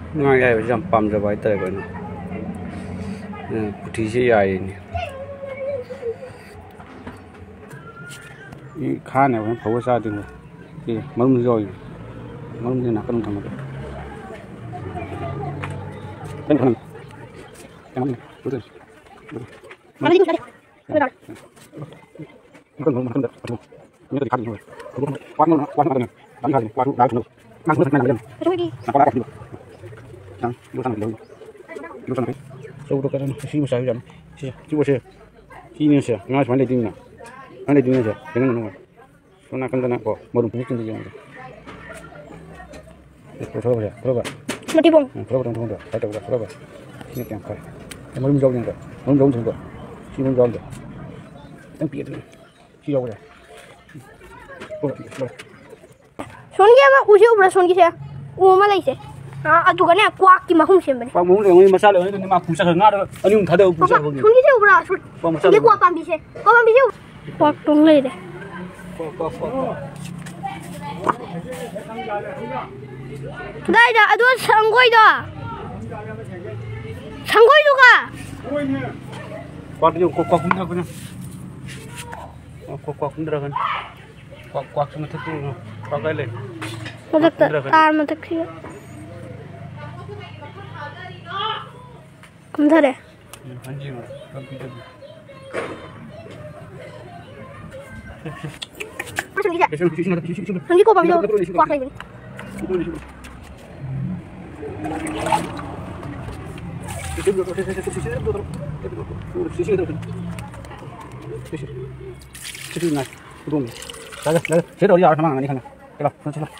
Nga yaay jam pam ja bai tare ko ni puthi se yaay ni I kha ne ko phaw sa ding ki malum joi malum ni na kan thang ma ben kan kan betul mana ni ada bukan bukan dah ini tadi kan kuat mana kan kan kuat dah tu nang tu nang tu apa lagi nang tu nang tu tu nang so tu kan si masa jam si cuba si ini si ngas mana di mana mana di mana dengan nang so nak kan nak ko morum ni kan dia Proba. Mati bong. Proba dong dong. Ada udah proba. Ini yang kai. Morum jauh ni kan. Morum jauh tu. Si morum jauh tu. Yang biar tu. Si jauh dah. Son kia mah usia berapa son kia? Umah lagi sih. Aduh kan ya kuak ki mahum sih bener. Kuak mahum yang masalah ini mah pusat ngar. Ani um thada pusat begini. Son kia berapa son? Dia kuak pambi sih. Kuak pambi sih. Kuak dong lagi deh. Kuak. Dah dah, aduh sanggoi dah. Sanggoi juga. Kuak dia kuak bunda kan. Kuak bunda kan. Kuak sama tu kuak kali. Macam tar macam sih. Kemana deh? Anjing, komputer. Macam ni je. Nanti kau panggil kuak lagi.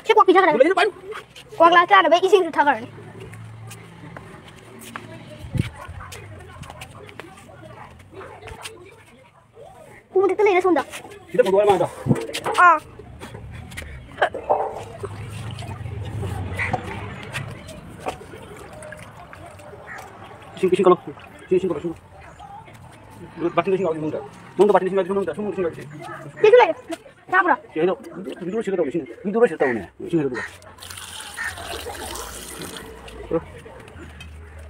Kuak bisa kan? Kuak lah cara baik isi tu thakar ni. Kau mesti terlena sunda. Kita berdua mana dah? Sing kalau batin sing kalau munda. Munda batin sing kalau munda, semua sing kalau. Dia tu lagi. Tak apa. Ya itu, video sih tahu ni. Video sih tahu ni. Sing itu.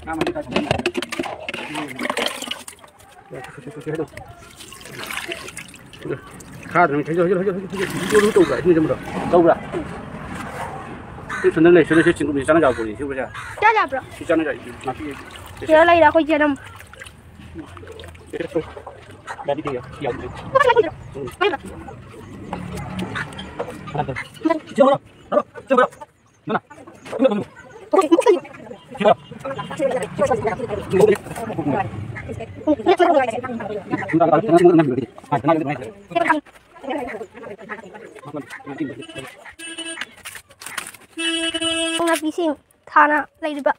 Nama dia kan. Ya, itu. Khá rồi, thấy rồi, tôi đâu vậy, như thế mà đâu ra? Cái phần này, cái chuyện của mình sang nó giàu của gì, hiểu không? Chắc là bro. Sang nó giàu, mà cái. Giờ lấy ra coi chơi năm. Cái đó, đã đi kìa, giàu rồi. Chưa đâu, chưa đâu, mana? Nggak bising, tanah lagi juga.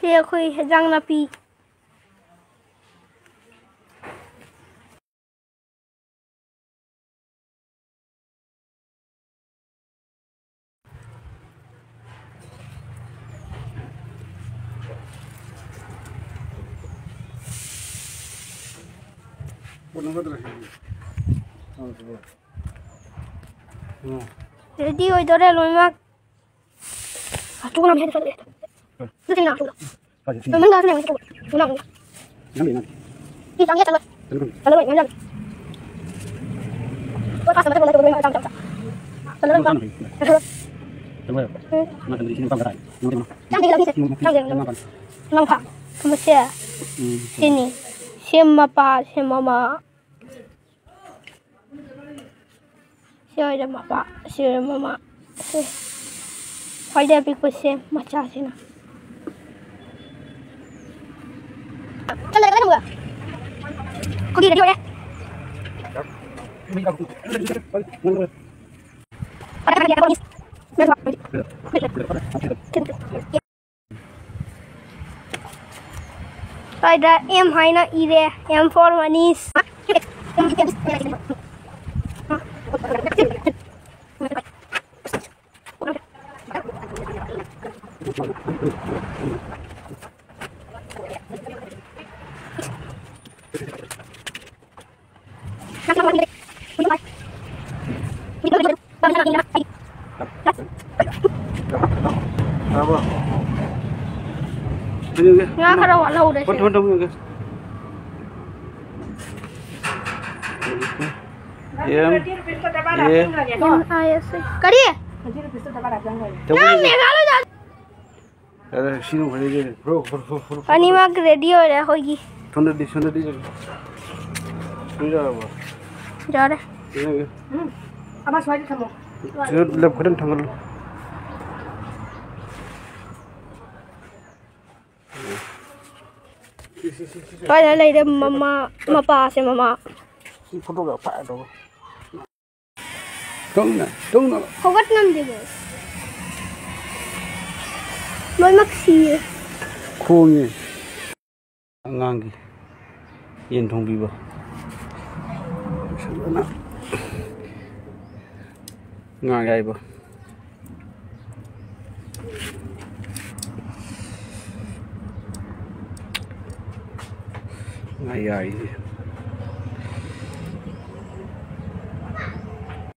Saya khui hejang napi. Jadi oi dore lomak. Aku nak mesti ada. Tu tengah tu. Memang dah senang tu. Senang. Ini sangat sangat. Kalau macam. Kau pasal macam mana tu macam macam. Kalau macam. Tunggu. Macam di sini pang gerai. Jangan lagi. Jangan. Nampak. Kemudian sini. Siapa pa, siapa mama. Siapa ada mama, siapa mama. ꯈ꯭ꯋꯥꯏꯗꯒꯤ ꯑꯄꯤꯛꯄꯁꯦ ꯃꯆꯥꯁꯤꯅ ꯆꯠꯂꯒ ꯀꯩꯅꯣ 거기 레디 오래 Rồi đã em hay nó y đây em for money Apa? Nga ka raw alaw deh. Pon dong guys. Em ayah sih. Kari? Yang megalo dah. Ada sini boleh je. Bro. Ani mag ready हो रहा होगी. सुन दी. Sudah apa? जा रहे. Ini. Abang suara kamu. Sudah lep kadang tanggal. Kaya lay de mama mapa se mama. Foto gak pak dong. Dong na. Hogat nam de bos. Loy maksi. Khongi. Ngangi. Yen thong bi ba. Sana. Ngai ba. Ngai